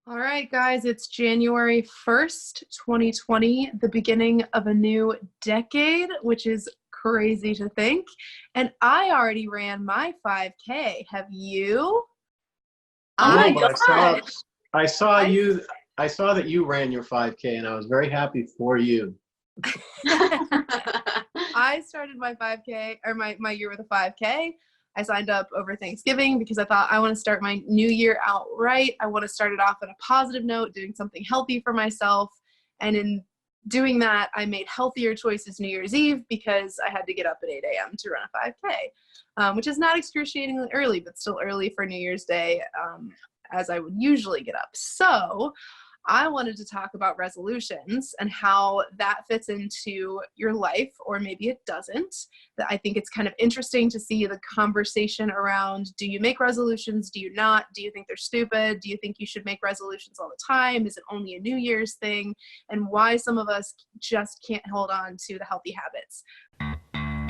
All right, guys, it's January 1st, 2020, the beginning of a new decade, which is crazy to think. And I already ran my 5K. Have you? Oh No, my but gosh. I saw I, you. I saw that you ran your 5K, and I was very happy for you. I started my 5K or my year with a 5K. I signed up over Thanksgiving because I thought I want to start my new year out right. I want to start it off on a positive note, doing something healthy for myself. And in doing that, I made healthier choices New Year's Eve because I had to get up at 8 a.m. to run a 5K, which is not excruciatingly early, but still early for New Year's Day, as I would usually get up. So I wanted to talk about resolutions and how that fits into your life, or maybe it doesn't. That I think it's kind of interesting to see the conversation around, do you make resolutions? Do you not? Do you think they're stupid? Do you think you should make resolutions all the time? Is it only a New Year's thing? And why some of us just can't hold on to the healthy habits.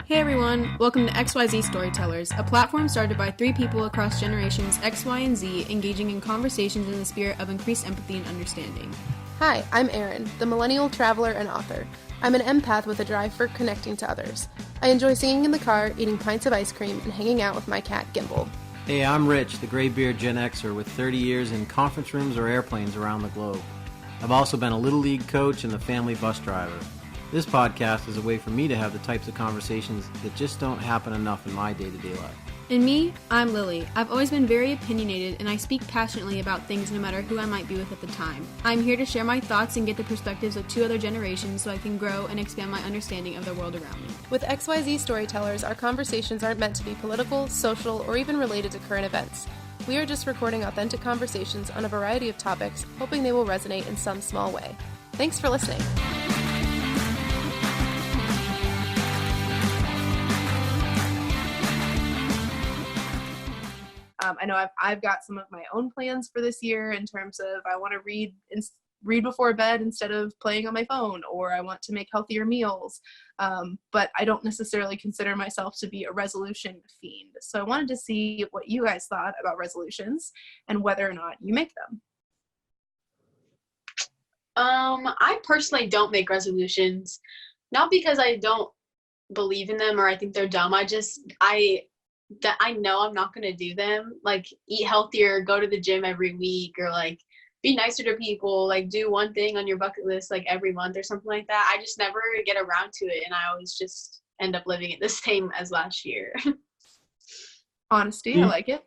Hey everyone, welcome to XYZ Storytellers, a platform started by three people across generations X, Y, and Z, engaging in conversations in the spirit of increased empathy and understanding. Hi, I'm Erin, the millennial traveler and author. I'm an empath with a drive for connecting to others. I enjoy singing in the car, eating pints of ice cream, and hanging out with my cat, Gimbal. Hey, I'm Rich, the graybeard Gen Xer with 30 years in conference rooms or airplanes around the globe. I've also been a Little League coach and a family bus driver. This podcast is a way for me to have the types of conversations that just don't happen enough in my day-to-day life. And me, I'm Lily. I've always been very opinionated, and I speak passionately about things no matter who I might be with at the time. I'm here to share my thoughts and get the perspectives of two other generations so I can grow and expand my understanding of the world around me. With XYZ Storytellers, our conversations aren't meant to be political, social, or even related to current events. We are just recording authentic conversations on a variety of topics, hoping they will resonate in some small way. Thanks for listening. I know I've got some of my own plans for this year in terms of I want to read before bed instead of playing on my phone, or I want to make healthier meals. But I don't necessarily consider myself to be a resolution fiend. So I wanted to see what you guys thought about resolutions and whether or not you make them. I personally don't make resolutions, not because I don't believe in them or I think they're dumb. I know I'm not going to do them, like eat healthier, go to the gym every week, or like be nicer to people, like do one thing on your bucket list like every month or something like that. I just never get around to it, and I always just end up living it the same as last year. Honesty, I like it.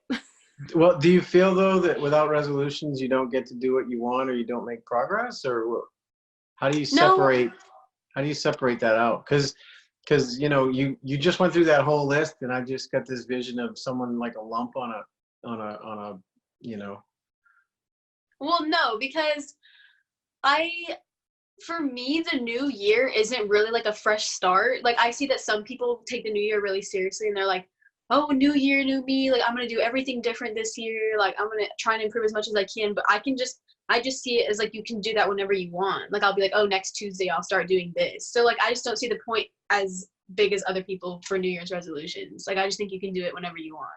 Well, do you feel though that without resolutions you don't get to do what you want, or you don't make progress, or how do you separate? No. How do you separate that out? Because you just went through that whole list, and I just got this vision of someone like a lump on a. Well, no, because for me, the new year isn't really like a fresh start. Like, I see that some people take the new year really seriously, and they're like, oh, new year, new me. Like, I'm going to do everything different this year. Like, I'm going to try and improve as much as I can. But I just see it as like, you can do that whenever you want. Like, I'll be like, oh, next Tuesday, I'll start doing this. So like, I just don't see the point as big as other people for New Year's resolutions. Like, I just think you can do it whenever you want.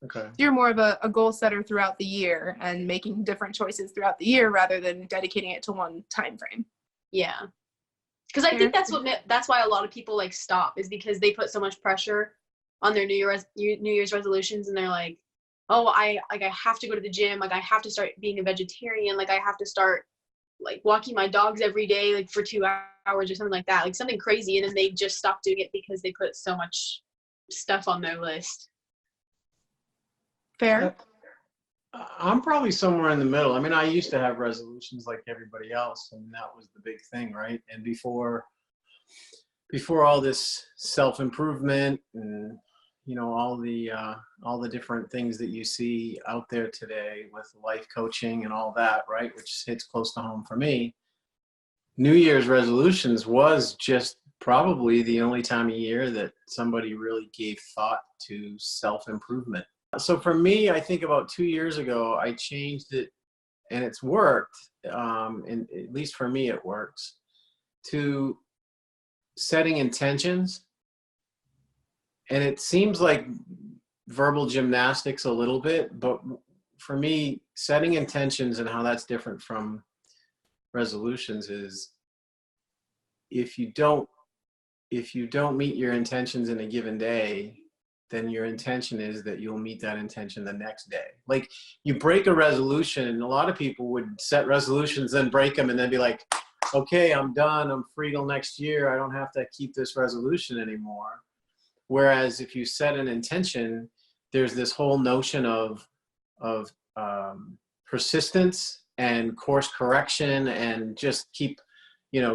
Okay. You're more of a goal setter throughout the year and making different choices throughout the year rather than dedicating it to one time frame. Yeah. Because I think that's why a lot of people like stop, is because they put so much pressure on their New Year's resolutions, and they're like, oh, I have to go to the gym, like I have to start being a vegetarian, like I have to start like walking my dogs every day like for 2 hours or something like that, like something crazy, and then they just stop doing it because they put so much stuff on their list. Fair. I'm probably somewhere in the middle. I mean, I used to have resolutions like everybody else, and that was the big thing, right? And before all this self-improvement and all the different things that you see out there today with life coaching and all that, right, which hits close to home for me, New Year's resolutions was just probably the only time of year that somebody really gave thought to self-improvement. So for me, I think about 2 years ago, I changed it, and it's worked, and at least for me it works, to setting intentions. And it seems like verbal gymnastics a little bit, but for me, setting intentions and how that's different from resolutions is if you don't meet your intentions in a given day, then your intention is that you'll meet that intention the next day. Like you break a resolution, and a lot of people would set resolutions, then break them, and then be like, okay, I'm done. I'm free till next year. I don't have to keep this resolution anymore. Whereas if you set an intention, there's this whole notion of persistence and course correction, and just keep,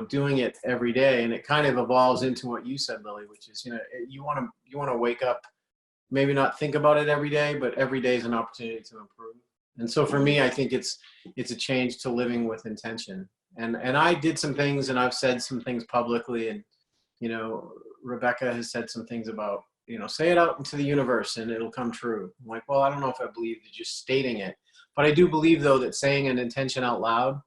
doing it every day. And it kind of evolves into what you said, Lily, which is, you want to wake up, maybe not think about it every day, but every day is an opportunity to improve. And so for me, I think it's a change to living with intention. And I did some things, and I've said some things publicly, and, Rebecca has said some things about, say it out into the universe and it'll come true. I'm like, well, I don't know if I believe that just stating it, but I do believe though that saying an intention out loud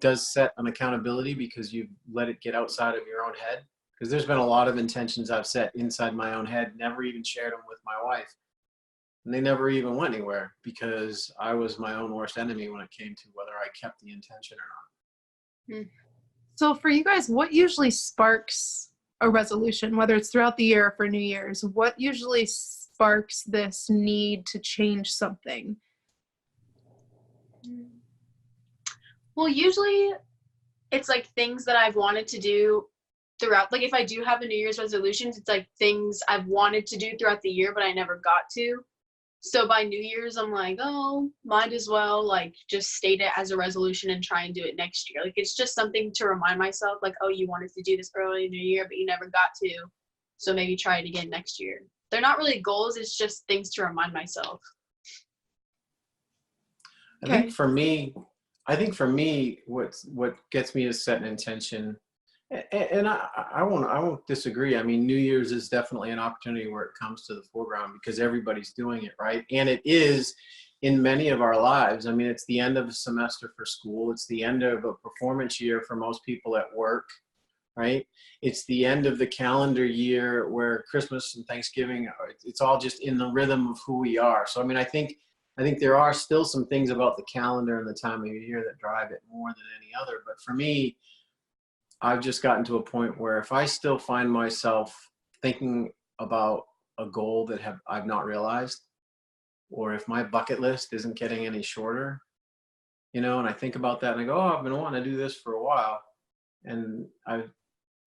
does set an accountability, because you let it get outside of your own head. Because there's been a lot of intentions I've set inside my own head, never even shared them with my wife. And they never even went anywhere, because I was my own worst enemy when it came to whether I kept the intention or not. So for you guys, what usually sparks a resolution, whether it's throughout the year or for New Year's? What usually sparks this need to change something? Well, usually it's like things that I've wanted to do throughout. Like if I do have a New Year's resolutions, it's like things I've wanted to do throughout the year, but I never got to. So by New Year's, I'm like, oh, might as well like just state it as a resolution and try and do it next year. Like it's just something to remind myself, like, oh, you wanted to do this early in the year, but you never got to. So maybe try it again next year. They're not really goals. It's just things to remind myself. I think for me, what gets me to set an intention, and I won't disagree. I mean, New Year's is definitely an opportunity where it comes to the foreground, because everybody's doing it, right? And it is in many of our lives. I mean, it's the end of a semester for school. It's the end of a performance year for most people at work, right? It's the end of the calendar year where Christmas and Thanksgiving, it's all just in the rhythm of who we are. So, I mean, I think there are still some things about the calendar and the time of year that drive it more than any other. But for me, I've just gotten to a point where if I still find myself thinking about a goal that I've not realized, or if my bucket list isn't getting any shorter, and I think about that and I go, oh, I've been wanting to do this for a while. And I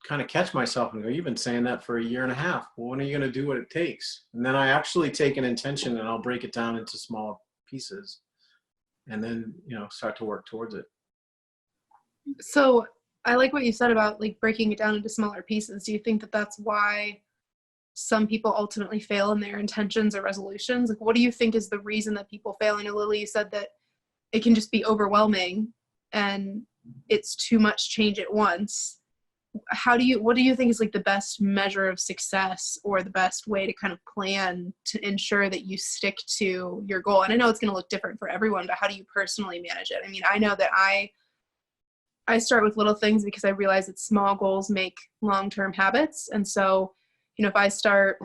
kind of catch myself and go, you've been saying that for a year and a half. Well, when are you going to do what it takes? And then I actually take an intention and I'll break it down into small pieces, and then, start to work towards it. So I like what you said about like breaking it down into smaller pieces. Do you think that that's why some people ultimately fail in their intentions or resolutions? Like, what do you think is the reason that people fail? I know, Lily, you said that it can just be overwhelming and it's too much change at once. What do you think is like the best measure of success, or the best way to kind of plan to ensure that you stick to your goal? And I know it's going to look different for everyone, but how do you personally manage it? I mean, I know that I start with little things because I realize that small goals make long-term habits. And so, if I start,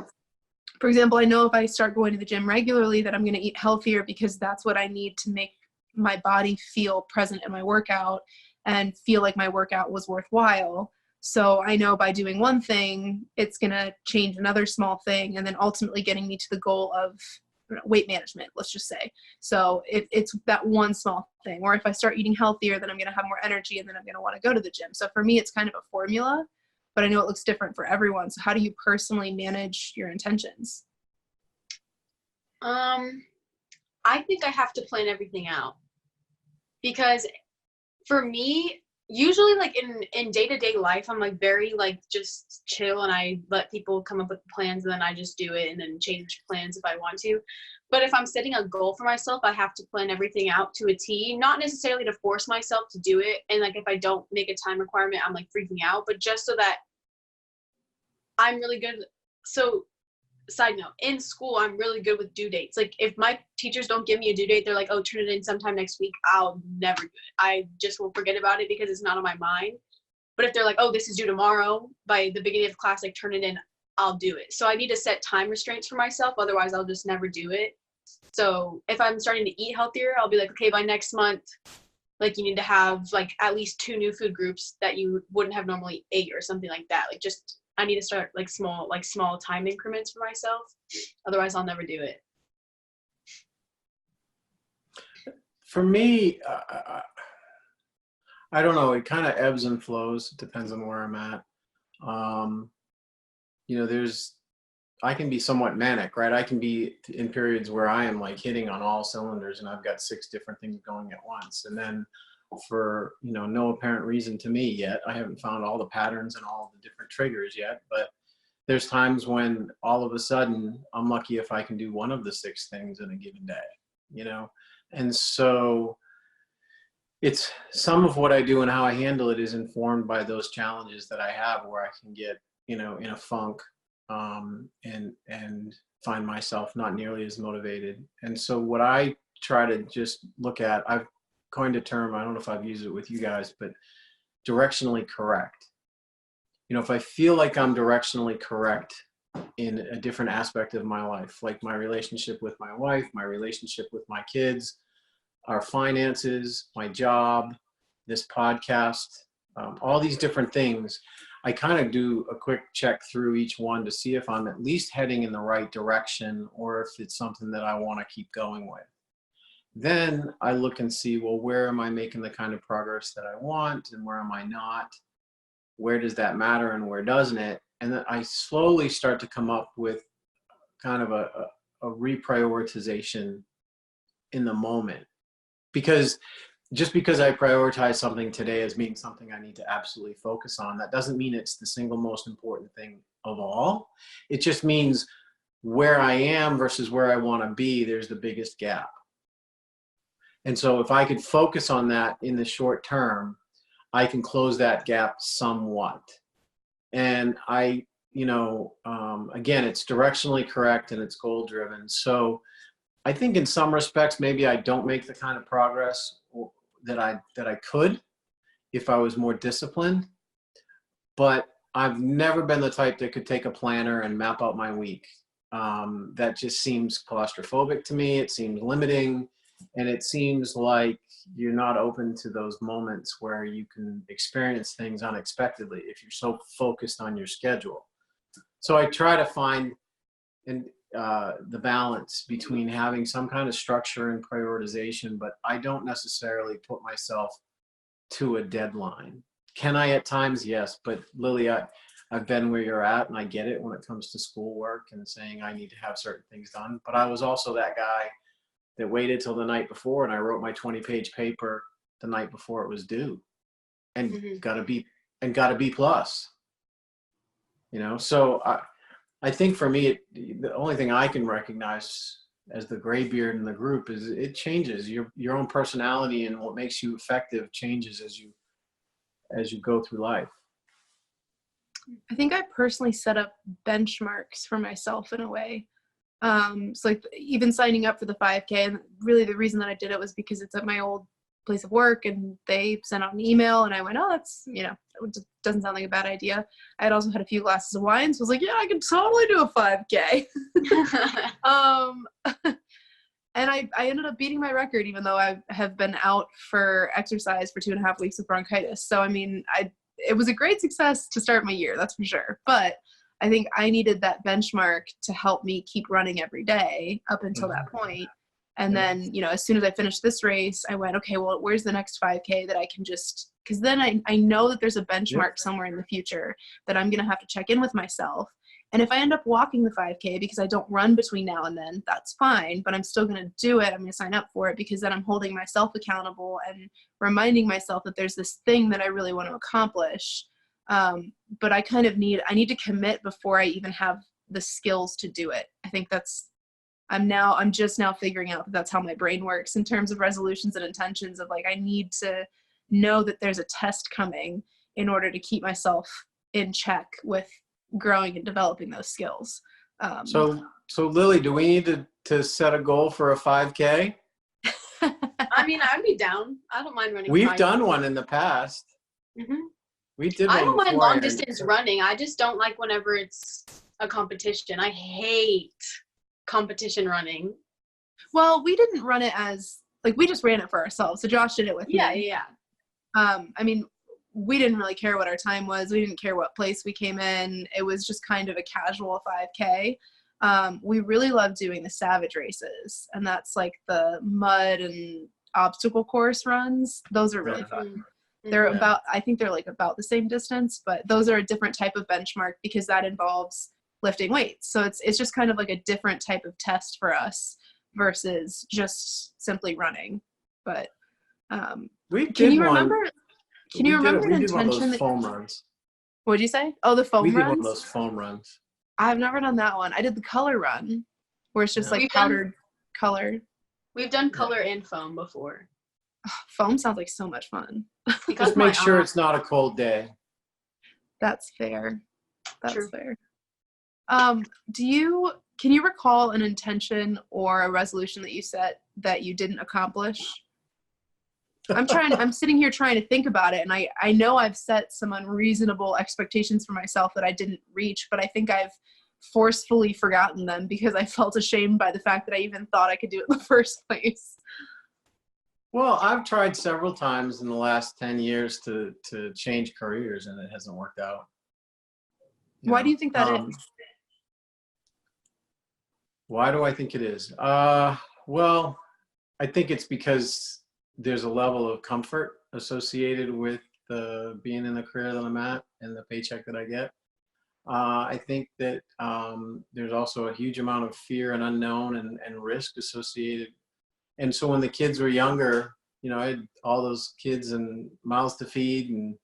for example, I know if I start going to the gym regularly that I'm going to eat healthier, because that's what I need to make my body feel present in my workout and feel like my workout was worthwhile. So I know by doing one thing, it's going to change another small thing, and then ultimately getting me to the goal of weight management, let's just say. So it's that one small thing. Or if I start eating healthier, then I'm going to have more energy, and then I'm going to want to go to the gym. So for me, it's kind of a formula, but I know it looks different for everyone. So how do you personally manage your intentions? I think I have to plan everything out, because for me, usually like in day-to-day life, I'm like very like just chill, and I let people come up with plans, and then I just do it and then change plans if I want to. But if I'm setting a goal for myself, I have to plan everything out to a T, not necessarily to force myself to do it. And like if I don't make a time requirement, I'm like freaking out, but just so that I'm really good. So side note, in school, I'm really good with due dates. Like if my teachers don't give me a due date, they're like, oh, turn it in sometime next week, I'll never do it. I just will forget about it because it's not on my mind. But if they're like, oh, this is due tomorrow, by the beginning of class, like turn it in, I'll do it. So I need to set time restraints for myself. Otherwise I'll just never do it. So if I'm starting to eat healthier, I'll be like, okay, by next month, like you need to have like at least 2 new food groups that you wouldn't have normally ate or something like that. Like just, I need to start like small time increments for myself. Otherwise I'll never do it. For me, I don't know. It kind of ebbs and flows. It depends on where I'm at. You know, I can be somewhat manic, right? I can be in periods where I am like hitting on all cylinders and I've got 6 different things going at once. And then for, you know, no apparent reason to me yet, I haven't found all the patterns and all the different triggers yet, but there's times when all of a sudden I'm lucky if I can do one of the 6 things in a given day, you know? And so it's some of what I do and how I handle it is informed by those challenges that I have where I can get, you know, in a funk and find myself not nearly as motivated. And so what I try to just look at, I've coined a term, I don't know if I've used it with you guys, but directionally correct. You know, if I feel like I'm directionally correct in a different aspect of my life, like my relationship with my wife, my relationship with my kids, our finances, my job, this podcast, all these different things, I kind of do a quick check through each one to see if I'm at least heading in the right direction or if it's something that I want to keep going with. Then I look and see, well, where am I making the kind of progress that I want and where am I not? Where does that matter and where doesn't it? And then I slowly start to come up with kind of a reprioritization in the moment. Because just because I prioritize something today as being something I need to absolutely focus on, that doesn't mean it's the single most important thing of all. It just means where I am versus where I want to be, there's the biggest gap. And so if I could focus on that in the short term, I can close that gap somewhat. And I, you know, again, it's directionally correct and it's goal driven. So I think in some respects, maybe I don't make the kind of progress that I could if I was more disciplined, but I've never been the type that could take a planner and map out my week. That just seems claustrophobic to me. It seems limiting, and it seems like you're not open to those moments where you can experience things unexpectedly if you're so focused on your schedule. So I try to find the balance between having some kind of structure and prioritization, but I don't necessarily put myself to a deadline. Can I at times? Yes. But Lily, I've been where you're at and I get it when it comes to schoolwork and saying I need to have certain things done. But I was also that guy that waited till the night before and I wrote my 20-page paper the night before it was due and got a B plus, you know? So I think for me, the only thing I can recognize as the gray beard in the group is it changes. Your own personality and what makes you effective changes as you go through life. I think I personally set up benchmarks for myself in a way. So like even signing up for the 5K, and really the reason that I did it was because it's at my old place of work and they sent out an email and I went, oh, that's, you know, it doesn't sound like a bad idea. I had also had a few glasses of wine, so I was like, yeah, I can totally do a 5K. And I ended up beating my record, even though I have been out for exercise for 2.5 weeks with bronchitis. So, I mean, it was a great success to start my year, that's for sure. But I think I needed that benchmark to help me keep running every day up until that point. And then, you know, as soon as I finished this race, I went, okay, well, where's the next 5K that I can just, because then I know that there's a benchmark somewhere in the future that I'm going to have to check in with myself. And if I end up walking the 5K because I don't run between now and then, that's fine, but I'm still going to do it. I'm going to sign up for it because then I'm holding myself accountable and reminding myself that there's this thing that I really want to accomplish. But I need to commit before I even have the skills to do it. I think I'm just now figuring out that that's how my brain works in terms of resolutions and intentions of like, I need to know that there's a test coming in order to keep myself in check with growing and developing those skills. So Lily, do we need to set a goal for a 5K? I mean, I'd be down. I don't mind running. We've done one in the past. Mm-hmm. We did. I don't mind long distance running. I just don't like whenever it's a competition. I hate competition running. Well, we didn't run it as, like, we just ran it for ourselves. So Josh did it with Yeah, me. yeah. I mean, we didn't really care what our time was. We didn't care what place we came in. It was just kind of a casual 5K. We really love doing the Savage races, and that's like the mud and obstacle course runs. Those are really fun. They're about, I think they're like about the same distance, but those are a different type of benchmark because that involves lifting weights. So it's just kind of like a different type of test for us versus just simply running. But can you remember an We did one of intention those foam runs. What'd you say? Oh, the foam We did runs? one of those foam runs. I've never done that one. I did the color run, where it's just like powdered color. We've done color and foam before. Foam sounds like so much fun. Just make sure it's not a cold day. That's fair. That's True. fair. Can you recall an intention or a resolution that you set that you didn't accomplish? I'm sitting here trying to think about it, and I know I've set some unreasonable expectations for myself that I didn't reach, but I think I've forcefully forgotten them because I felt ashamed by the fact that I even thought I could do it in the first place. Well, I've tried several times in the last 10 years to change careers, and it hasn't worked out. Why do you think that is? Why do I think it is? Well, I think it's because there's a level of comfort associated with being in the career that I'm at and the paycheck that I get. I think that there's also a huge amount of fear and unknown and risk associated. And so when the kids were younger, I had all those kids and mouths to feed and,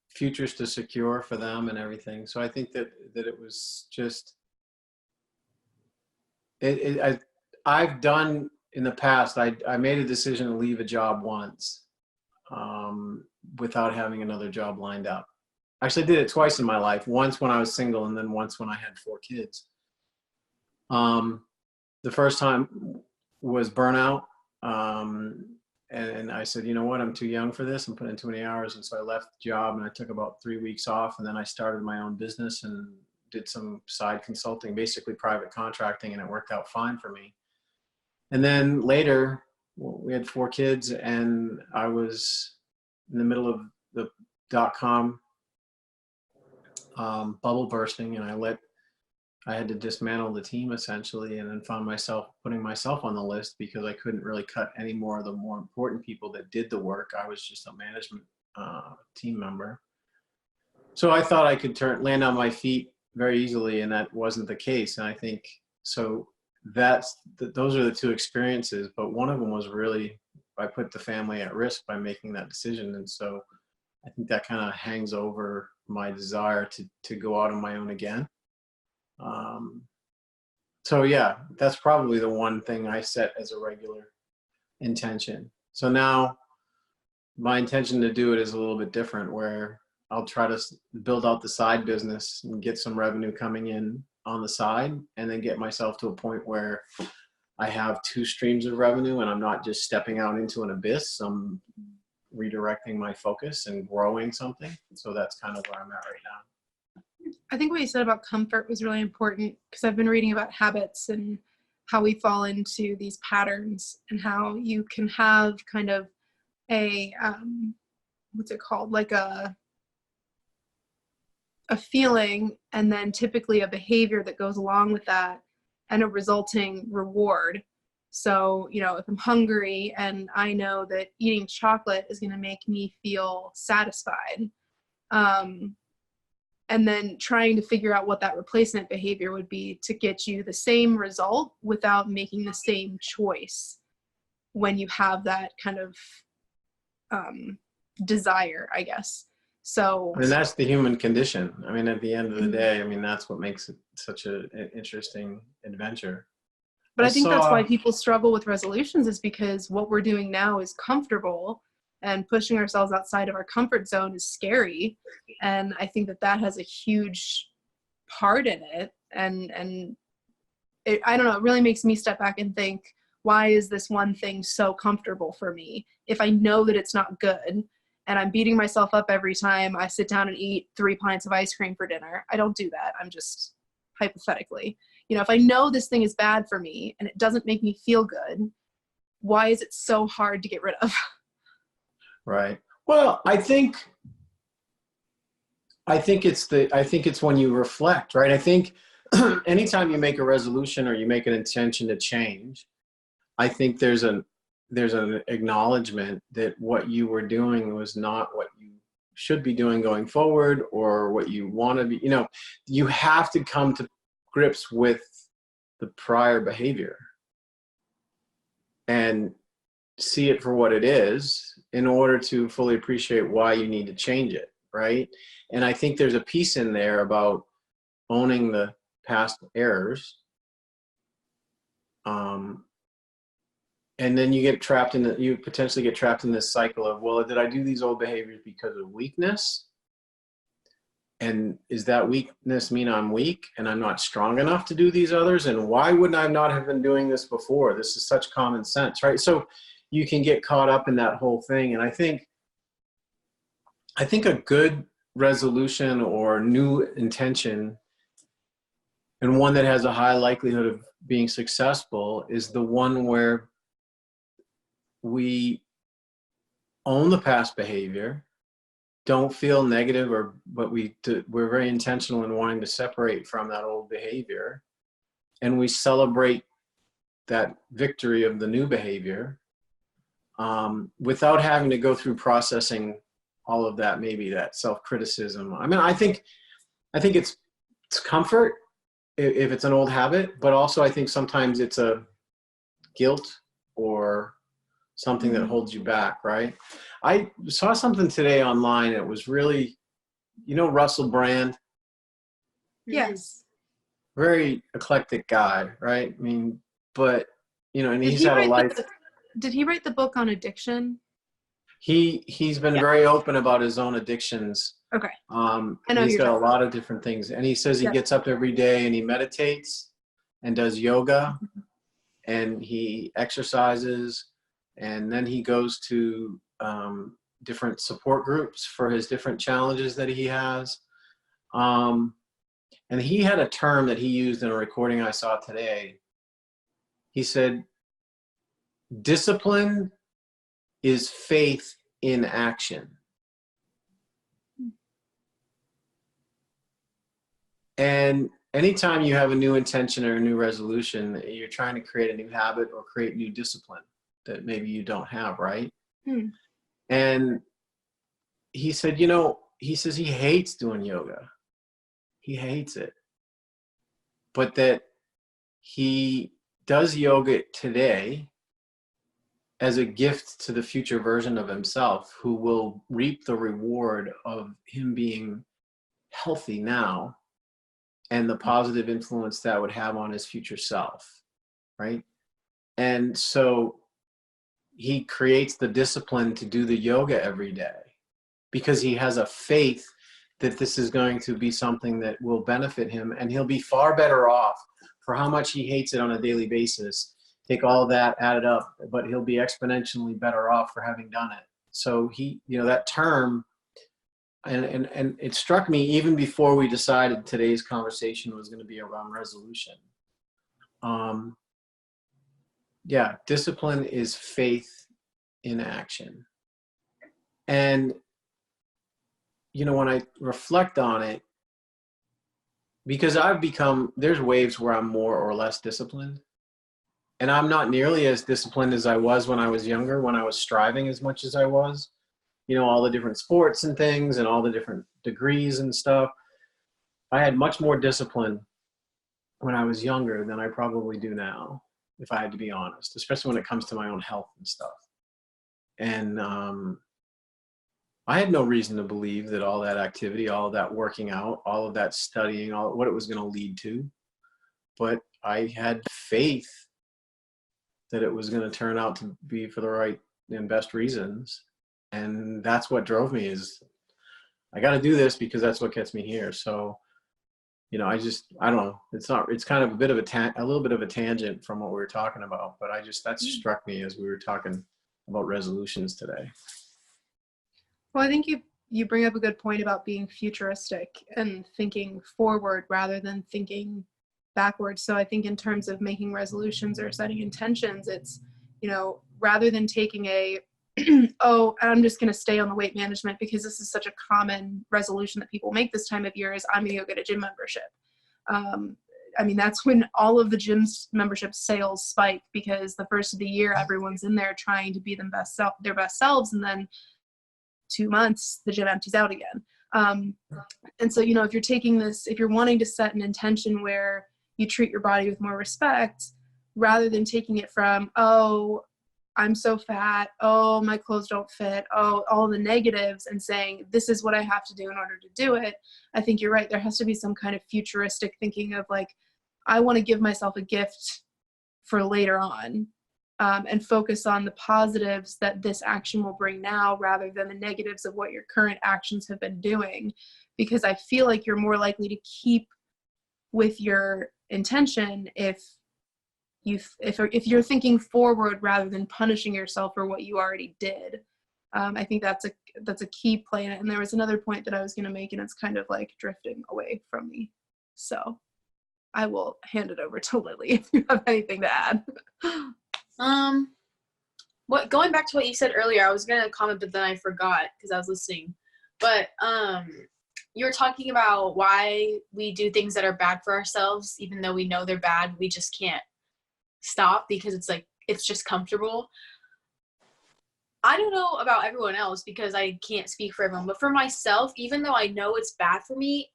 futures to secure for them and everything. So I think that it was just, I've done in the past, I made a decision to leave a job once without having another job lined up. Actually, I did it twice in my life. Once when I was single and then once when I had 4 kids. The first time was burnout. And I said, you know what, I'm too young for this. I'm putting in too many hours. And so I left the job and I took about 3 weeks off. And then I started my own business and did some side consulting, basically private contracting, and it worked out fine for me. And then later, we had 4 kids and I was in the middle of the .com bubble bursting, and I had to dismantle the team essentially, and then found myself putting myself on the list because I couldn't really cut any more of the more important people that did the work. I was just a management team member. So I thought I could land on my feet very easily, and that wasn't the case. And I think, so those are the 2 experiences, but one of them was really, I put the family at risk by making that decision. And so I think that kind of hangs over my desire to go out on my own again. So yeah, that's probably the one thing I set as a regular intention. So now my intention to do it is a little bit different, where I'll try to build out the side business and get some revenue coming in on the side, and then get myself to a point where I have 2 streams of revenue and I'm not just stepping out into an abyss. I'm redirecting my focus and growing something. So that's kind of where I'm at right now. I think what you said about comfort was really important, because I've been reading about habits and how we fall into these patterns, and how you can have kind of a, what's it called? Like a feeling, and then typically a behavior that goes along with that, and a resulting reward. So, if I'm hungry and I know that eating chocolate is going to make me feel satisfied, and then trying to figure out what that replacement behavior would be to get you the same result without making the same choice when you have that kind of desire, I guess. So, and that's the human condition. I mean, at the end of the day, I mean, that's what makes it such an interesting adventure. But I think that's why people struggle with resolutions, is because what we're doing now is comfortable, and pushing ourselves outside of our comfort zone is scary. And I think that has a huge part in it. And I don't know, it really makes me step back and think, why is this one thing so comfortable for me if I know that it's not good? And I'm beating myself up every time I sit down and eat 3 pints of ice cream for dinner. I don't do that. I'm just hypothetically, if I know this thing is bad for me and it doesn't make me feel good, why is it so hard to get rid of? Right. Well, I think it's when you reflect, right? I think anytime you make a resolution or you make an intention to change, I think there's an acknowledgement that what you were doing was not what you should be doing going forward, or what you want to be. You have to come to grips with the prior behavior and see it for what it is in order to fully appreciate why you need to change it, right? And I think there's a piece in there about owning the past errors. And then you potentially get trapped in this cycle of, well, did I do these old behaviors because of weakness? And is that weakness mean I'm weak and I'm not strong enough to do these others? And why wouldn't I not have been doing this before? This is such common sense, right? So you can get caught up in that whole thing. And I think a good resolution or new intention, and one that has a high likelihood of being successful, is the one where we own the past behavior, don't feel negative, but we're very intentional in wanting to separate from that old behavior, and we celebrate that victory of the new behavior, without having to go through processing all of that, maybe that self-criticism. I mean, I think it's comfort if it's an old habit, but also I think sometimes it's a guilt or something that holds you back, right? I saw something today online. It was really, Russell Brand. Yes. Very eclectic guy, right? I mean, but, and he's had a life. Did he write the book on addiction? He's been very open about his own addictions. Okay. I know he's got a lot of different things. And he says he gets up every day and he meditates and does yoga and he exercises. And then he goes to different support groups for his different challenges that he has. And he had a term that he used in a recording I saw today. He said, discipline is faith in action. And anytime you have a new intention or a new resolution, you're trying to create a new habit or create new discipline that maybe you don't have, right? And he said, he says he hates doing yoga. He hates it. But that he does yoga today as a gift to the future version of himself, who will reap the reward of him being healthy now and the positive influence that would have on his future self, right? And so he creates the discipline to do the yoga every day because he has a faith that this is going to be something that will benefit him, and he'll be far better off for how much he hates it on a daily basis. Take all of that, add it up, but he'll be exponentially better off for having done it. So he, that term, and it struck me even before we decided today's conversation was going to be around resolution. Discipline is faith in action. And, when I reflect on it, because there's waves where I'm more or less disciplined. And I'm not nearly as disciplined as I was when I was younger, when I was striving as much as I was. All the different sports and things and all the different degrees and stuff. I had much more discipline when I was younger than I probably do now, if I had to be honest, especially when it comes to my own health and stuff. And I had no reason to believe that all that activity, all of that working out, all of that studying, all what it was going to lead to. But I had faith that it was going to turn out to be for the right and best reasons. And that's what drove me, is I got to do this because that's what gets me here. So, I don't know. It's kind of a little bit of a tangent from what we were talking about, but that struck me as we were talking about resolutions today. Well, I think you bring up a good point about being futuristic and thinking forward rather than thinking backwards. So I think in terms of making resolutions or setting intentions, it's, you know, rather than taking a, oh, I'm just going to stay on the weight management because this is such a common resolution that people make this time of year, is I'm going to go get a gym membership. I mean, that's when all of the gym's membership sales spike, because the first of the year, everyone's in there trying to be their best selves. And then 2 months, the gym empties out again. And so, you know, if you're wanting to set an intention where you treat your body with more respect, rather than taking it from, oh, I'm so fat, oh, my clothes don't fit, oh, all the negatives, and saying, this is what I have to do in order to do it. I think you're right. There has to be some kind of futuristic thinking of like, I want to give myself a gift for later on, and focus on the positives that this action will bring now rather than the negatives of what your current actions have been doing. Because I feel like you're more likely to keep with your intention if you're thinking forward rather than punishing yourself for what you already did. I think that's a key play in it. And there was another point that I was going to make, and it's kind of like drifting away from me. So I will hand it over to Lily if you have anything to add. Going back to what you said earlier, I was going to comment, but then I forgot because I was listening. But you were talking about why we do things that are bad for ourselves, even though we know they're bad, we just can't stop because it's just comfortable. I don't know about everyone else because I can't speak for everyone, but for myself, even though I know it's bad for me,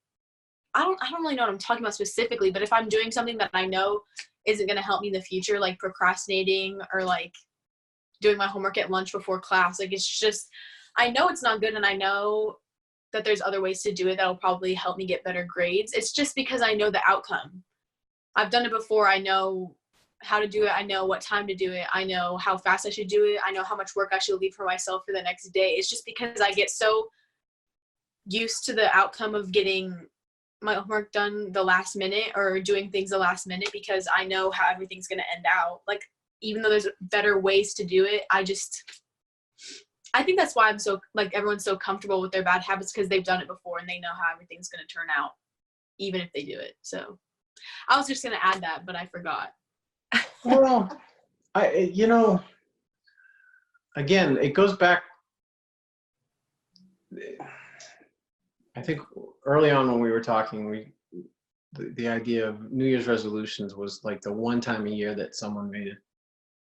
I don't really know what I'm talking about specifically, but if I'm doing something that I know isn't going to help me in the future, like procrastinating or like doing my homework at lunch before class, like it's just, I know it's not good, and I know that there's other ways to do it that'll probably help me get better grades. It's just because I know the outcome. I've done it before. I know how to do it. I know what time to do it. I know how fast I should do it. I know how much work I should leave for myself for the next day. It's just because I get so used to the outcome of getting my homework done the last minute or doing things the last minute, because I know how everything's going to end out. Like, even though there's better ways to do it, I think that's why I'm so, like, everyone's so comfortable with their bad habits, because they've done it before and they know how everything's going to turn out, even if they do it. So I was just going to add that, but I forgot. Well, again, it goes back. I think early on when we were talking, the idea of New Year's resolutions was like the one time a year that someone made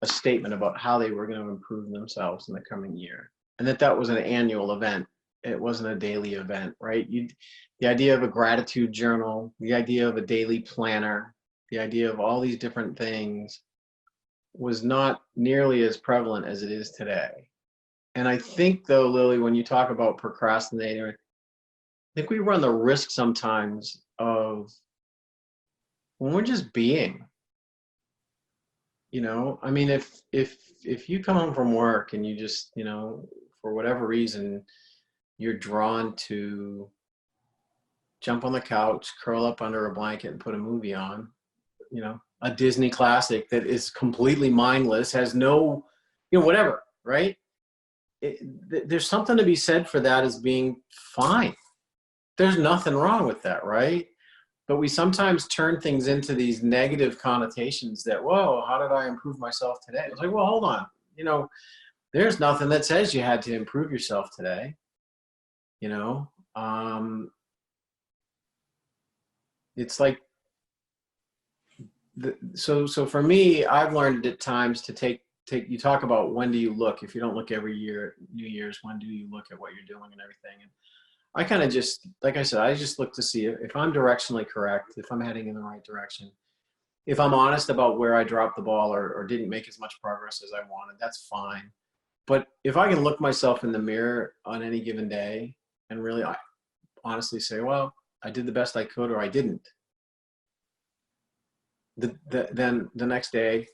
a statement about how they were going to improve themselves in the coming year, and that was an annual event. It wasn't a daily event, right? The idea of a gratitude journal, the idea of a daily planner, the idea of all these different things was not nearly as prevalent as it is today. And I think, though, Lily, when you talk about procrastinating, I think we run the risk sometimes of, when we're just being, I mean, if you come home from work and you just, for whatever reason, you're drawn to jump on the couch, curl up under a blanket and put a movie on, a Disney classic that is completely mindless, has no, whatever, right? There's something to be said for that as being fine. There's nothing wrong with that, right? But we sometimes turn things into these negative connotations that, whoa, how did I improve myself today? It's like, well, hold on. There's nothing that says you had to improve yourself today. It's like, so for me, I've learned at times to take, you talk about when do you look, if you don't look every year, New Year's, when do you look at what you're doing and everything? And I kind of just, like I said, I just look to see if I'm directionally correct, if I'm heading in the right direction, if I'm honest about where I dropped the ball or didn't make as much progress as I wanted, that's fine. But if I can look myself in the mirror on any given day and really honestly say, well, I did the best I could or I didn't, then the next day,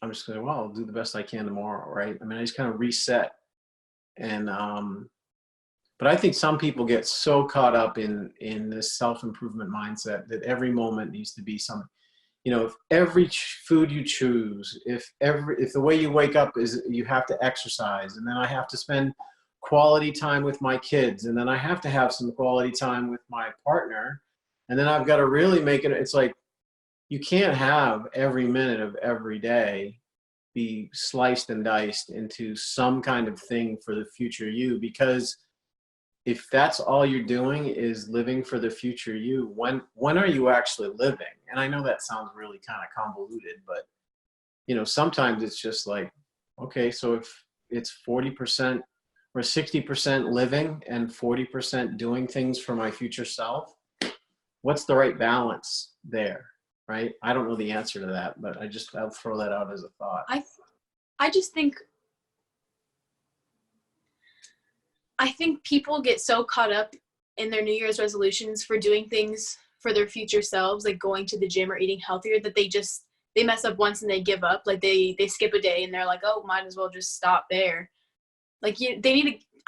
I'm just going to, well, I'll do the best I can tomorrow, right? I mean, I just kind of reset. And, but I think some people get so caught up in this self-improvement mindset that every moment needs to be something. If every food you choose, if the way you wake up is you have to exercise, and then I have to spend quality time with my kids, and then I have to have some quality time with my partner, and then I've got to really make it, it's like, you can't have every minute of every day be sliced and diced into some kind of thing for the future you, because if that's all you're doing is living for the future you, when are you actually living? And I know that sounds really kind of convoluted, but you know, sometimes it's just like, okay, so if it's 40% or 60% living and 40% doing things for my future self, what's the right balance there, right? I don't know the answer to that, but I'll throw that out as a thought. I just think people get so caught up in their New Year's resolutions for doing things for their future selves, like going to the gym or eating healthier, that they mess up once and they give up. Like they skip a day and they're like, oh, might as well just stop there. Like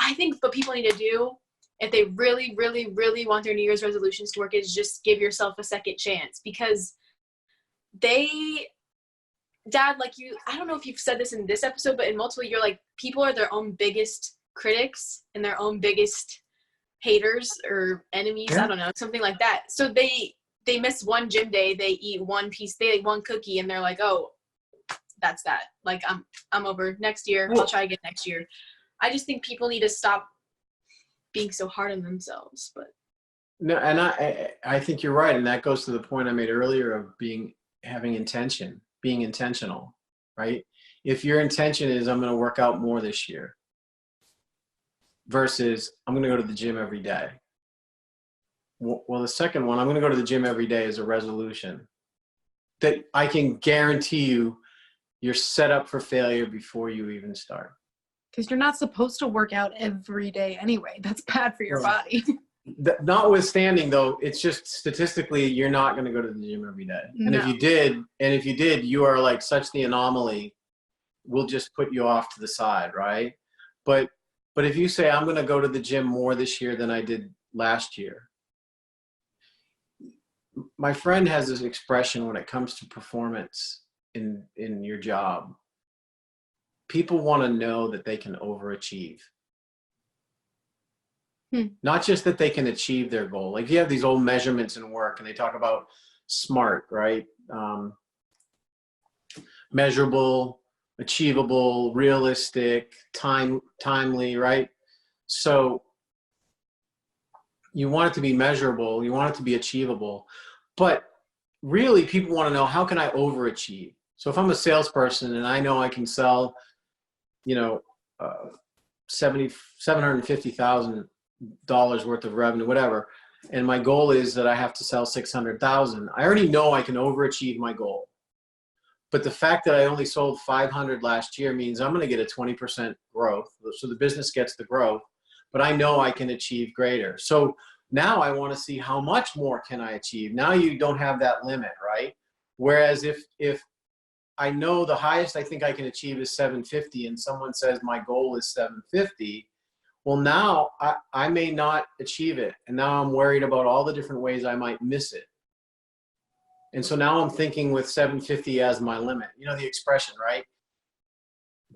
I think what people need to do, if they really, really, really want their New Year's resolutions to work, is just give yourself a second chance. Because Dad, like I don't know if you've said this in this episode, but in multiple, you're like, people are their own biggest critics and their own biggest haters or enemies. Yeah. I don't know, something like that. So they miss one gym day, they eat one cookie, and they're like, oh, that's that. Like, I'm over. Next year, I'll try again next year. I just think people need to stop being so hard on themselves. But no, and I think you're right, and that goes to the point I made earlier of having intention, being intentional, right? If your intention is I'm going to work out more this year versus I'm going to go to the gym every day. Well, the second one, I'm going to go to the gym every day, is a resolution that I can guarantee you're set up for failure before you even start. Because you're not supposed to work out every day anyway. That's bad for your body. Notwithstanding, though, it's just statistically, you're not going to go to the gym every day. No. And if you did, you are like such the anomaly. We'll just put you off to the side, right? But if you say, I'm going to go to the gym more this year than I did last year. My friend has this expression when it comes to performance in your job. People want to know that they can overachieve. Not just that they can achieve their goal. Like you have these old measurements in work and they talk about SMART, right? Measurable, achievable, realistic, timely, right? So you want it to be measurable, you want it to be achievable, but really people want to know, how can I overachieve? So if I'm a salesperson and I know I can sell, $750,000 worth of revenue, whatever, and my goal is that I have to sell 600,000, I already know I can overachieve my goal. But the fact that I only sold 500 last year means I'm going to get a 20% growth. So the business gets the growth, but I know I can achieve greater. So now I want to see how much more can I achieve. Now you don't have that limit, right? Whereas if I know the highest I think I can achieve is 750 and someone says my goal is 750, well, now I may not achieve it. And now I'm worried about all the different ways I might miss it. And so now I'm thinking with 750 as my limit. You know the expression, right?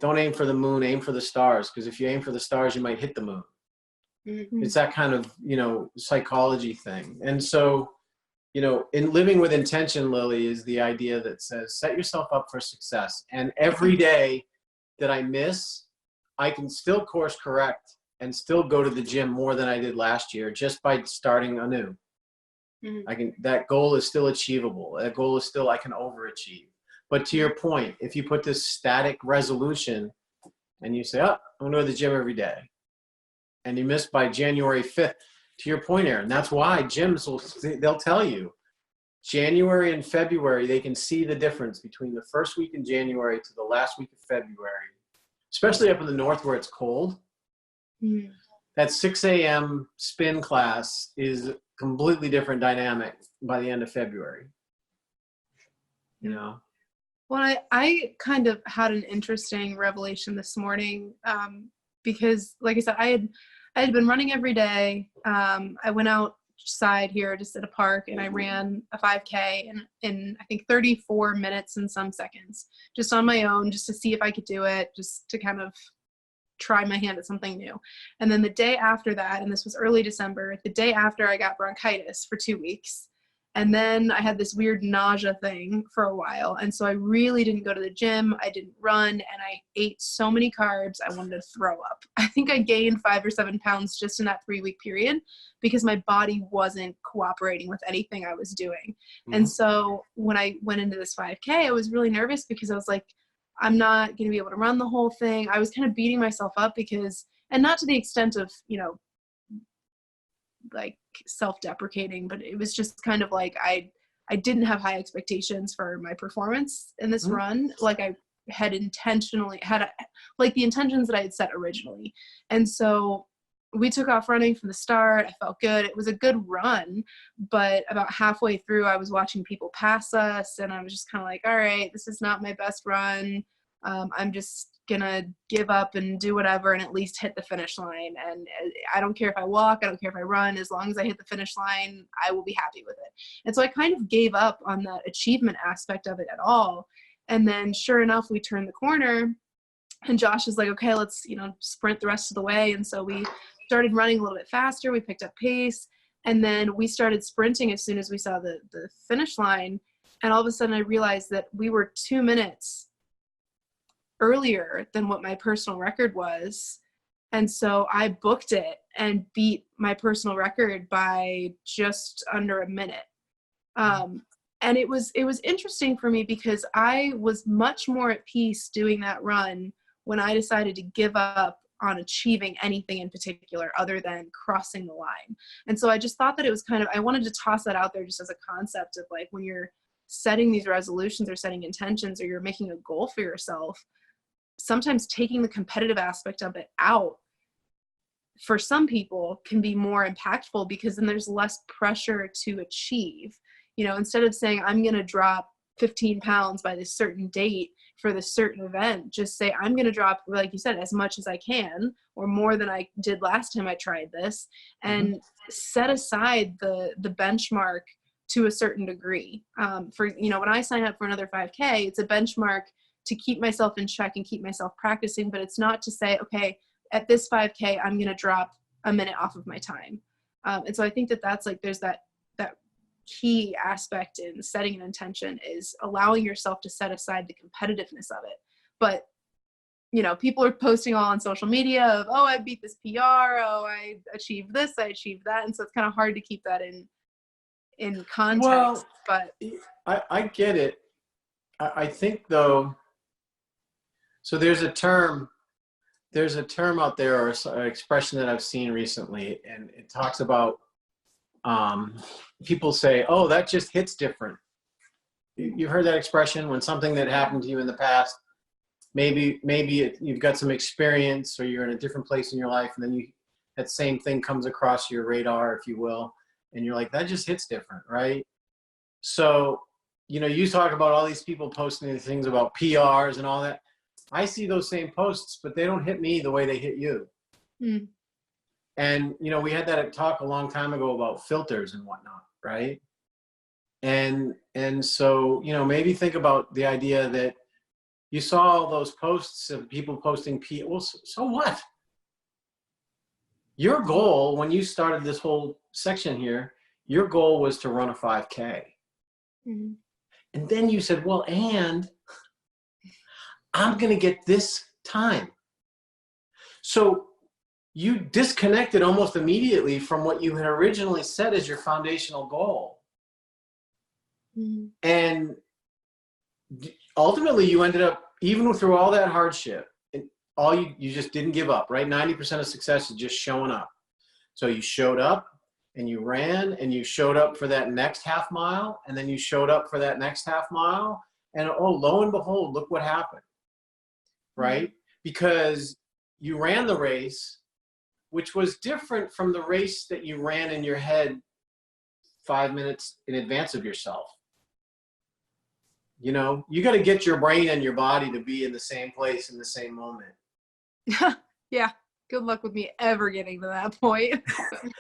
Don't aim for the moon, aim for the stars. Because if you aim for the stars, you might hit the moon. Mm-hmm. It's that kind of, psychology thing. And so, in living with intention, Lily, is the idea that says, set yourself up for success. And every day that I miss, I can still course correct and still go to the gym more than I did last year just by starting anew. Mm-hmm. That goal is still achievable. That goal is still, I can overachieve. But to your point, if you put this static resolution and you say, I'm going to go to the gym every day, and you miss by January 5th, to your point, Aaron, that's why gyms they'll tell you January and February, they can see the difference between the first week in January to the last week of February, especially up in the north where it's cold. Mm-hmm. That 6 a.m. spin class is completely different dynamic by the end of February. Well, I kind of had an interesting revelation this morning because, like I said, I had been running every day. I went outside here just at a park and I ran a 5K in I think 34 minutes and some seconds, just on my own, just to see if I could do it, just to kind of try my hand at something new. And then the day after that, and this was early December, the day after I got bronchitis for 2 weeks. And then I had this weird nausea thing for a while. And so I really didn't go to the gym. I didn't run, and I ate so many carbs, I wanted to throw up. I think I gained 5 or 7 pounds just in that 3-week period because my body wasn't cooperating with anything I was doing. Mm-hmm. And so when I went into this 5K, I was really nervous because I was like, I'm not going to be able to run the whole thing. I was kind of beating myself up because, and not to the extent of, you know, like self-deprecating, but it was just kind of like I didn't have high expectations for my performance in this run. Like I had intentionally had like the intentions that I had set originally. And so we took off running from the start. I felt good. It was a good run, but about halfway through I was watching people pass us and I was just kind of like, all right, this is not my best run. I'm just gonna give up and do whatever and at least hit the finish line. And I don't care if I walk, I don't care if I run, as long as I hit the finish line, I will be happy with it. And so I kind of gave up on that achievement aspect of it at all. And then sure enough, we turned the corner and Josh is like, okay, let's, you know, sprint the rest of the way. And so we started running a little bit faster. We picked up pace, and then we started sprinting as soon as we saw the finish line. And all of a sudden I realized that we were 2 minutes earlier than what my personal record was. And so I booked it and beat my personal record by just under a minute. And it was interesting for me because I was much more at peace doing that run when I decided to give up on achieving anything in particular other than crossing the line. And so I just thought that it was kind of, I wanted to toss that out there just as a concept of like, when you're setting these resolutions or setting intentions or you're making a goal for yourself, sometimes taking the competitive aspect of it out for some people can be more impactful because then there's less pressure to achieve. You know, instead of saying I'm going to drop 15 pounds by this certain date for this certain event, just say I'm going to drop, like you said, as much as I can or more than I did last time I tried this, and set aside the benchmark to a certain degree. For, you know, when I sign up for another 5K, it's a benchmark to keep myself in check and keep myself practicing, but it's not to say, okay, at this 5K, I'm going to drop a minute off of my time. And so I think that that's like, there's that key aspect in setting an intention is allowing yourself to set aside the competitiveness of it. But, you know, people are posting all on social media of, oh, I beat this PR. Oh, I achieved this, I achieved that. And so it's kind of hard to keep that in context. Well, but I get it. I think though, so there's a term out there, or an expression that I've seen recently, and it talks about people say, oh, that just hits different. You've heard that expression when something that happened to you in the past, maybe you've got some experience or you're in a different place in your life, and then that same thing comes across your radar, if you will, and you're like, that just hits different, right? So, you know, you talk about all these people posting these things about PRs and all that. I see those same posts, but they don't hit me the way they hit you. Mm. And, you know, we had that talk a long time ago about filters and whatnot, right? And so, you know, maybe think about the idea that you saw all those posts of people posting well, so what? Your goal, when you started this whole section here, your goal was to run a 5K. Mm-hmm. And then you said, well, and I'm going to get this time. So you disconnected almost immediately from what you had originally set as your foundational goal. Mm-hmm. And ultimately you ended up, even through all that hardship, and you just didn't give up, right? 90% of success is just showing up. So you showed up and you ran and you showed up for that next half mile, and then you showed up for that next half mile, and oh, lo and behold, look what happened, right? Because you ran the race, which was different from the race that you ran in your head 5 minutes in advance of yourself. You know, you got to get your brain and your body to be in the same place in the same moment. Yeah. Good luck with me ever getting to that point.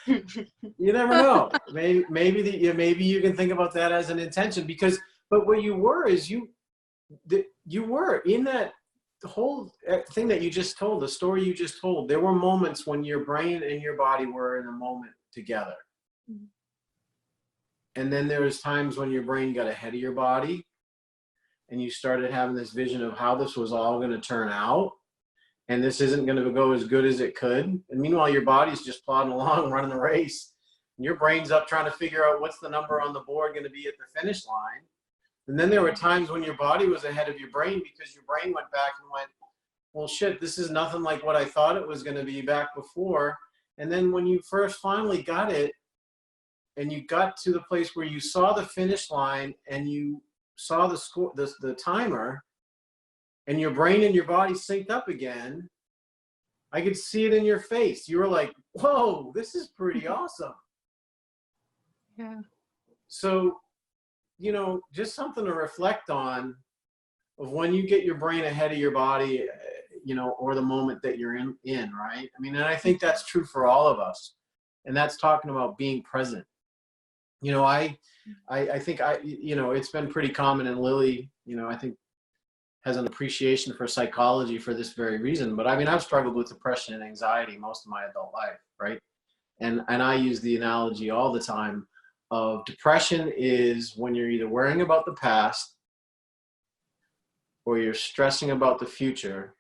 You never know. Maybe you can think about that as an intention, but what you were is you were in that whole thing that you just told, the story you just told. There were moments when your brain and your body were in a moment together. Mm-hmm. And then there was times when your brain got ahead of your body and you started having this vision of how this was all going to turn out. And this isn't going to go as good as it could. And meanwhile, your body's just plodding along, running the race. And your brain's up trying to figure out what's the number on the board going to be at the finish line. And then there were times when your body was ahead of your brain because your brain went back and went, well, shit, this is nothing like what I thought it was going to be back before. And then when you first finally got it and you got to the place where you saw the finish line and you saw the score, the timer, and your brain and your body synced up again, I could see it in your face. You were like, whoa, this is pretty awesome. Yeah. So, you know, just something to reflect on of when you get your brain ahead of your body, you know, or the moment that you're in, right? I mean, and I think that's true for all of us. And that's talking about being present. You know, I think you know, it's been pretty common, and Lily, you know, I think has an appreciation for psychology for this very reason. But I mean, I've struggled with depression and anxiety most of my adult life, right? And I use the analogy all the time of depression is when you're either worrying about the past or you're stressing about the future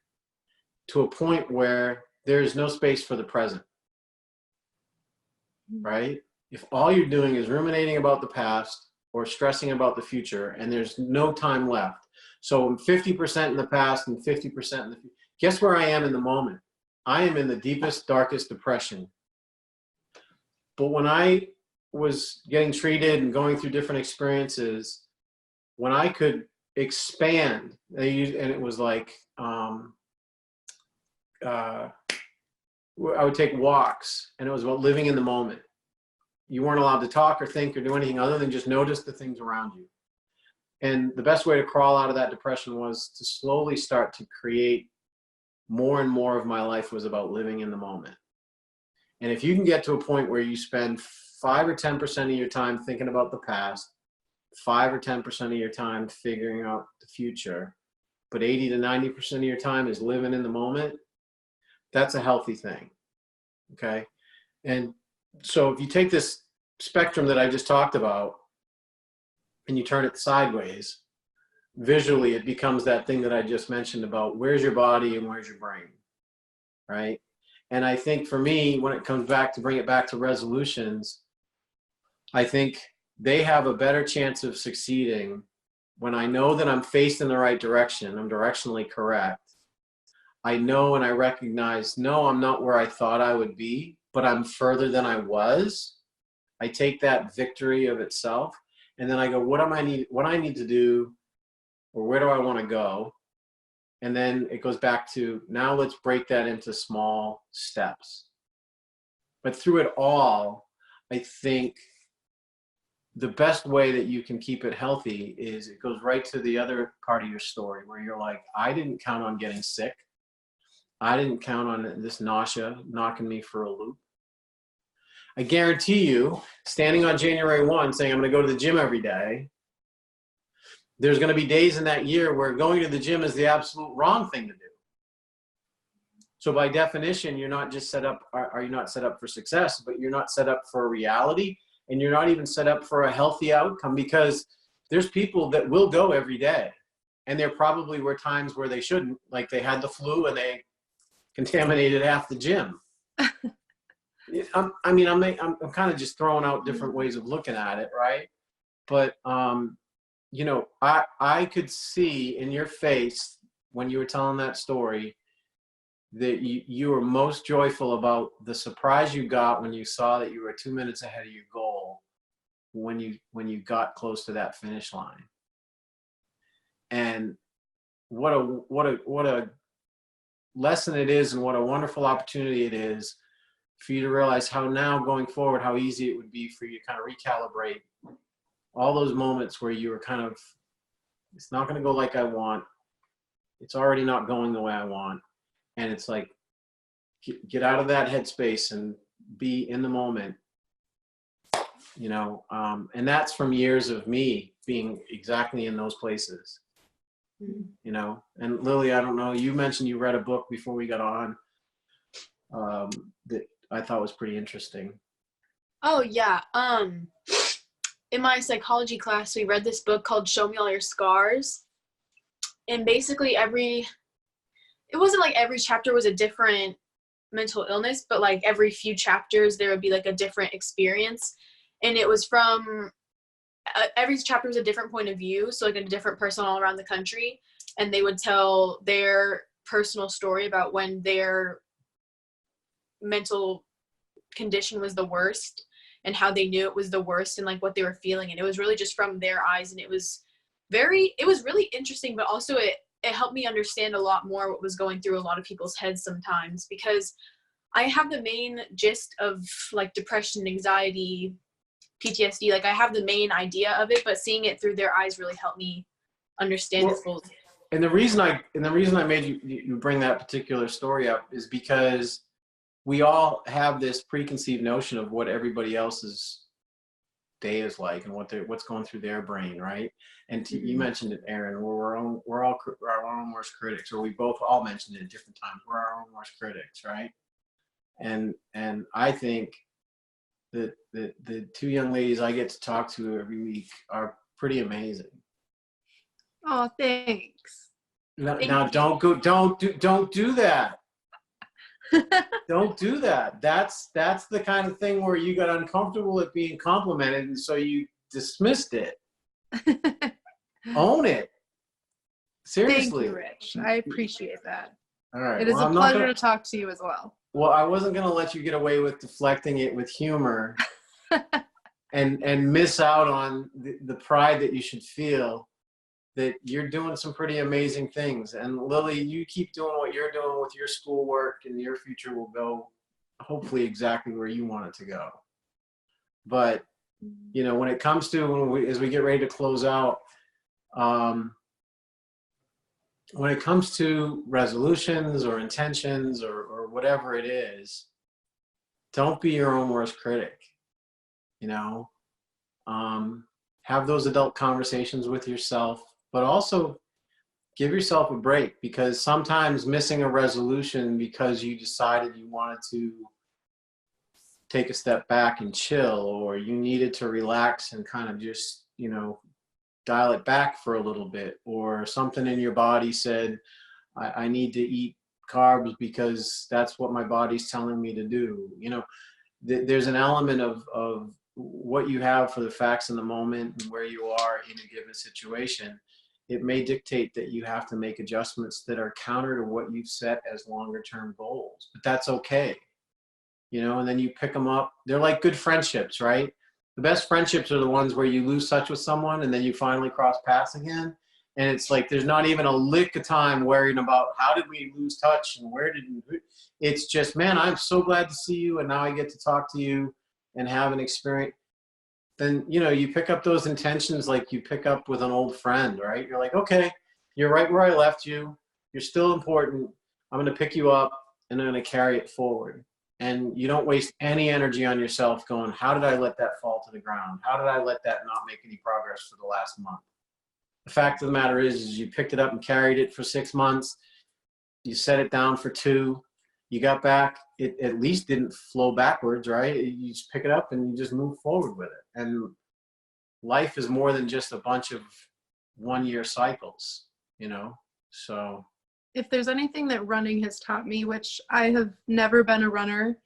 to a point where there is no space for the present, right? If all you're doing is ruminating about the past or stressing about the future and there's no time left. So I'm 50% in the past and 50% in the future. Guess where I am in the moment? I am in the deepest, darkest depression. But when I was getting treated and going through different experiences, when I could expand, and it was like, I would take walks, and it was about living in the moment. You weren't allowed to talk or think or do anything other than just notice the things around you. And the best way to crawl out of that depression was to slowly start to create more and more of my life was about living in the moment. And if you can get to a point where you spend 5 or 10% of your time thinking about the past, 5 or 10% of your time figuring out the future, but 80 to 90% of your time is living in the moment, that's a healthy thing. Okay. And so if you take this spectrum that I just talked about and you turn it sideways, visually it becomes that thing that I just mentioned about where's your body and where's your brain, right? And I think for me, when it comes back to bring it back to resolutions, I think they have a better chance of succeeding when I know that I'm faced in the right direction, I'm directionally correct. I know and I recognize, no, I'm not where I thought I would be, but I'm further than I was. I take that victory of itself, and then I go, what I need to do, or where do I want to go? And then it goes back to, now let's break that into small steps. But through it all, I think the best way that you can keep it healthy is it goes right to the other part of your story where you're like, I didn't count on getting sick. I didn't count on this nausea knocking me for a loop. I guarantee you, standing on January 1 saying I'm going to go to the gym every day, there's going to be days in that year where going to the gym is the absolute wrong thing to do. So by definition, you're not just set up, are you not set up for success, but you're not set up for reality, and you're not even set up for a healthy outcome, because there's people that will go every day. And there probably were times where they shouldn't, like they had the flu and they contaminated half the gym. I'm kind of just throwing out different ways of looking at it, right? But, you know, I could see in your face when you were telling that story that you were most joyful about the surprise you got when you saw that you were 2 minutes ahead of your goal when you got close to that finish line. And what a lesson it is, and what a wonderful opportunity it is for you to realize how now going forward, how easy it would be for you to kind of recalibrate all those moments where you were kind of, it's not going to go like I want. It's already not going the way I want. And it's like, get out of that headspace and be in the moment, you know? And that's from years of me being exactly in those places, you know? And Lily, I don't know, you mentioned you read a book before we got on that I thought was pretty interesting. Oh yeah. in my psychology class, we read this book called Show Me All Your Scars. And basically it wasn't like every chapter was a different mental illness, but like every few chapters there would be like a different experience. And it was from every chapter was a different point of view. So like a different person all around the country. And they would tell their personal story about when their mental condition was the worst and how they knew it was the worst and like what they were feeling. And it was really just from their eyes. And it was really interesting, but also it helped me understand a lot more what was going through a lot of people's heads sometimes, because I have the main gist of like depression, anxiety, PTSD. Like I have the main idea of it, but seeing it through their eyes really helped me understand it fully. And the reason I made you bring that particular story up is because we all have this preconceived notion of what everybody else's day is like and what's going through their brain, right? And you mentioned it, Aaron. We're all our own worst critics, or we both all mentioned it at different times. We're our own worst critics, right? And I think that the two young ladies I get to talk to every week are pretty amazing. Oh, thanks. Now don't do that. Don't do that. That's the kind of thing where you got uncomfortable at being complimented, and so you dismissed it. Own it. Seriously. Thank you, Rich. I appreciate that. All right. It is a pleasure to talk to you as well. Well, I wasn't going to let you get away with deflecting it with humor and miss out on the pride that you should feel that you're doing some pretty amazing things. And Lily, you keep doing what you're doing with your schoolwork, and your future will go hopefully exactly where you want it to go. But, you know, when it comes to, as we get ready to close out, when it comes to resolutions or intentions or whatever it is, don't be your own worst critic, you know. Have those adult conversations with yourself, but also give yourself a break, because sometimes missing a resolution because you decided you wanted to take a step back and chill, or you needed to relax and kind of just, you know, dial it back for a little bit, or something in your body said, I need to eat carbs because that's what my body's telling me to do. You know, there's an element of what you have for the facts in the moment and where you are in a given situation. It may dictate that you have to make adjustments that are counter to what you've set as longer term goals, but that's okay. You know, and then you pick them up. They're like good friendships, right? The best friendships are the ones where you lose touch with someone and then you finally cross paths again. And it's like, there's not even a lick of time worrying about how did we lose touch and where did we, it's just, man, I'm so glad to see you. And now I get to talk to you and have an experience. Then, you know, you pick up those intentions like you pick up with an old friend, right? You're like, okay, you're right where I left you. You're still important. I'm going to pick you up and I'm going to carry it forward. And you don't waste any energy on yourself going, how did I let that fall to the ground? How did I let that not make any progress for the last month? The fact of the matter is you picked it up and carried it for 6 months. You set it down for 2. You got back. It at least didn't flow backwards, right? You just pick it up and you just move forward with it. And life is more than just a bunch of 1-year cycles, you know? So if there's anything that running has taught me, which I have never been a runner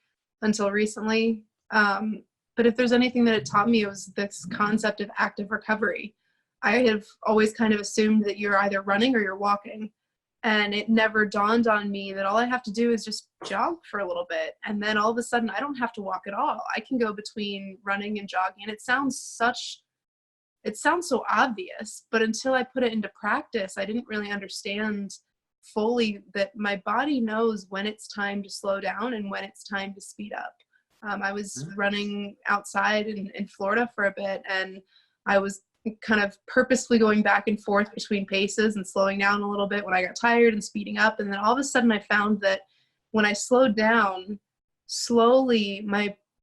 until recently, but if there's anything that it taught me, it was this concept of active recovery. I have always kind of assumed that you're either running or you're walking. And it never dawned on me that all I have to do is just jog for a little bit. And then all of a sudden I don't have to walk at all. I can go between running and jogging. And it sounds so obvious, but until I put it into practice, I didn't really understand fully that my body knows when it's time to slow down and when it's time to speed up. I was running outside in Florida for a bit, and I was kind of purposefully going back and forth between paces and slowing down a little bit when I got tired and speeding up. And then all of a sudden I found that when I slowed down slowly,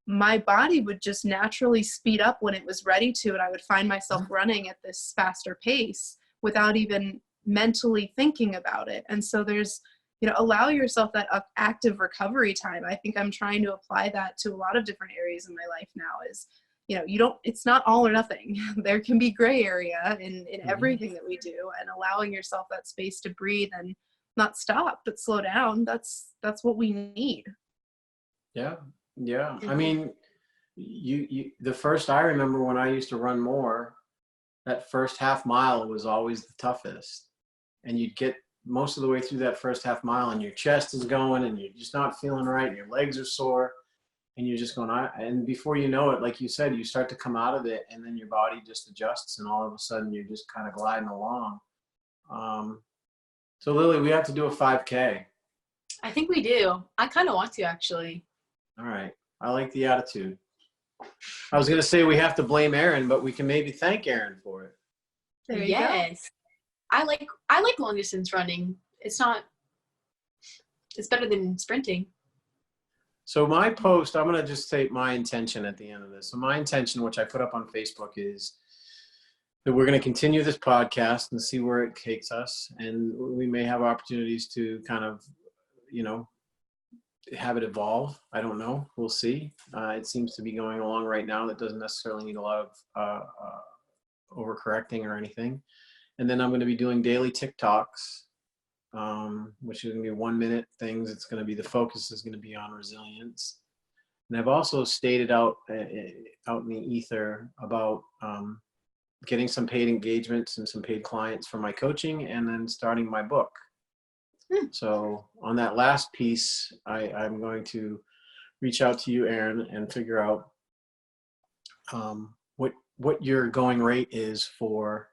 my body would just naturally speed up when it was ready to, and I would find myself running at this faster pace without even mentally thinking about it. And so there's, you know, allow yourself that active recovery time. I think I'm trying to apply that to a lot of different areas in my life now, is it's not all or nothing. There can be gray area in Mm-hmm. everything that we do, and allowing yourself that space to breathe and not stop, but slow down. That's what we need. Yeah. Yeah. I Mhm. mean, I remember when I used to run more, that first half mile was always the toughest. And you'd get most of the way through that first half mile and your chest is going and you're just not feeling right and your legs are sore and you're just going, and before you know it, like you said, you start to come out of it and then your body just adjusts and all of a sudden you're just kind of gliding along. So Lily, we have to do a 5K. I think we do. I kind of want to, actually. All right. I like the attitude. I was going to say we have to blame Aaron, but we can maybe thank Aaron for it. There you go. Yes. I like long distance running. It's better than sprinting. So my post, I'm going to just state my intention at the end of this. So my intention, which I put up on Facebook, is that we're going to continue this podcast and see where it takes us. And we may have opportunities to kind of, have it evolve. I don't know. We'll see. It seems to be going along right now. That doesn't necessarily need a lot of overcorrecting or anything. And then I'm going to be doing daily TikToks, which is going to be 1 minute things. It's going to be, the focus is going to be on resilience. And I've also stated out in the ether about getting some paid engagements and some paid clients for my coaching and then starting my book. So on that last piece, I'm going to reach out to you, Aaron, and figure out what your going rate is for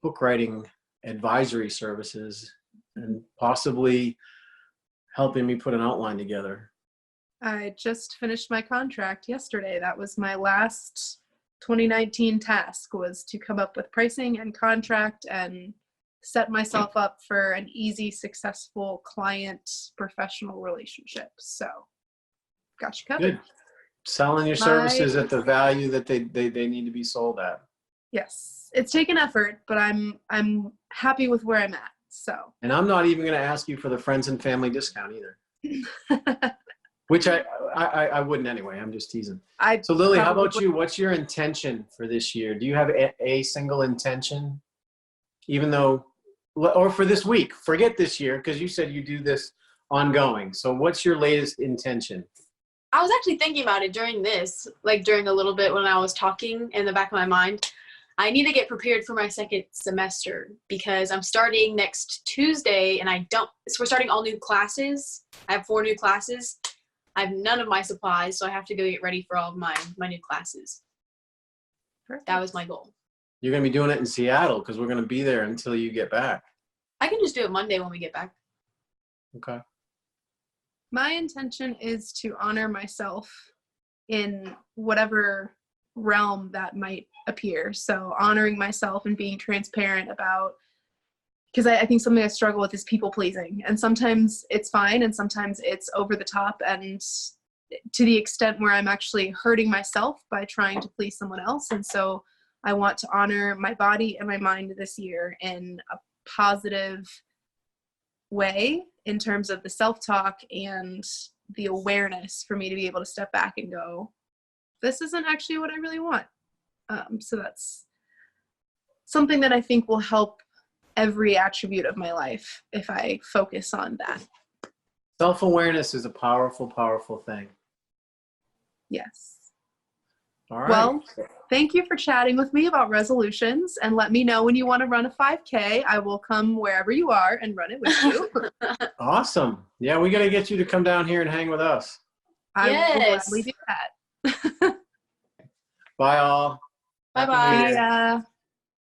book writing advisory services and possibly helping me put an outline together. I just finished my contract yesterday. That was my last 2019 task, was to come up with pricing and contract and set myself up for an easy, successful client professional relationship. So got you covered. Good. Selling your services at the value that they need to be sold at. Yes. It's taken effort, but I'm happy with where I'm at. So. And I'm not even going to ask you for the friends and family discount either. Which I wouldn't anyway. I'm just teasing. So Lily, how about you? What's your intention for this year? Do you have a single intention? Even though, or for this week, forget this year, because you said you do this ongoing. So what's your latest intention? I was actually thinking about it during this, like during a little bit when I was talking in the back of my mind. I need to get prepared for my second semester because I'm starting next Tuesday and so we're starting all new classes. I have 4 new classes. I have none of my supplies, so I have to go get ready for all of my new classes. Perfect. That was my goal. You're going to be doing it in Seattle because we're going to be there until you get back. I can just do it Monday when we get back. Okay. My intention is to honor myself in whatever realm that might appear. So honoring myself and being transparent about, because I think something I struggle with is people pleasing. And sometimes it's fine and sometimes it's over the top and to the extent where I'm actually hurting myself by trying to please someone else. And so I want to honor my body and my mind this year in a positive way in terms of the self-talk and the awareness for me to be able to step back and go, this isn't actually what I really want. So that's something that I think will help every attribute of my life if I focus on that. Self-awareness is a powerful, powerful thing. Yes. All right. Well, thank you for chatting with me about resolutions, and let me know when you want to run a 5K. I will come wherever you are and run it with you. Awesome. Yeah, we got to get you to come down here and hang with us. I will Yes. gladly do that. Bye all. Bye-bye. Yeah.